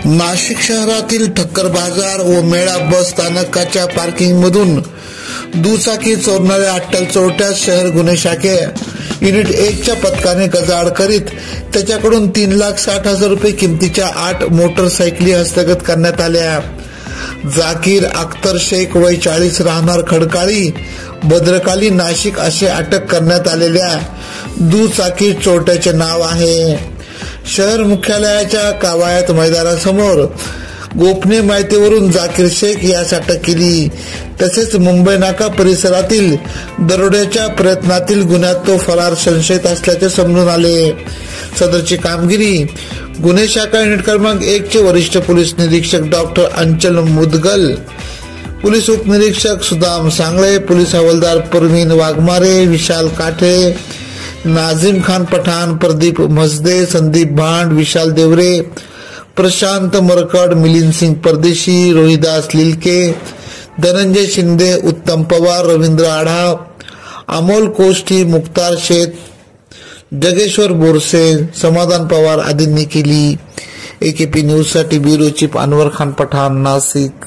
नाशिक शहरातील ठक्कर बाजार व मेळा बस स्थानकाच्या पार्किंगमधून दुचाकी चोरणाऱ्या अट्टल चोरट्यास शहर गुन्हे शाखे युनिट 1 च्या पथकाने गजाआड करीत त्याच्याकडून 3,60,000 रुपये किमतीच्या 8 मोटरसायकली हस्तगत करण्यात आल्या। जाकीर अख्तर शेख वय 40 राहणार खडकाळी भद्रकाली नाशिक असे अटक करण्यात आलेल्या दुचाकी चोरट्याचे नाव आहे। शहर मुख्यालयाच्या कवायत मैदानासमोर गोपनीय माहितीवरून जाकीर शेख यास अटक केली। तसेच मुंबई नाका परिसरातील दरोड्याच्या प्रयत्नातील गुन्ह्यात तो फरार संशयित असल्याचे समजून आले। सदरची कामगिरी गुन्हे शाखा युनिट क्रमांक 1 चे वरिष्ठ पोलीस निरीक्षक डॉक्टर अंचल मुदगल, पोलीस उपनिरीक्षक सुदाम सांगळे, पोलीस हवालदार परवीन वाघमारे, विशाल काठे, नाजिम खान पठाण, प्रदीप मसदे, संदीप भांड, विशाल देवरे, प्रशांत मरकड, मिलिंद सिंह परदेशी, रोहिदास लिलके, धनंजय शिंदे, उत्तम पवार, रवींद्र आढाव, अमोल कोष्टी, मुक्तार शेख, जगेश्वर बोरसे, समाधान पवार आदींनी केली। AKP न्यूज साठी ब्युरो चीफ अनवर खान पठाण, नाशिक।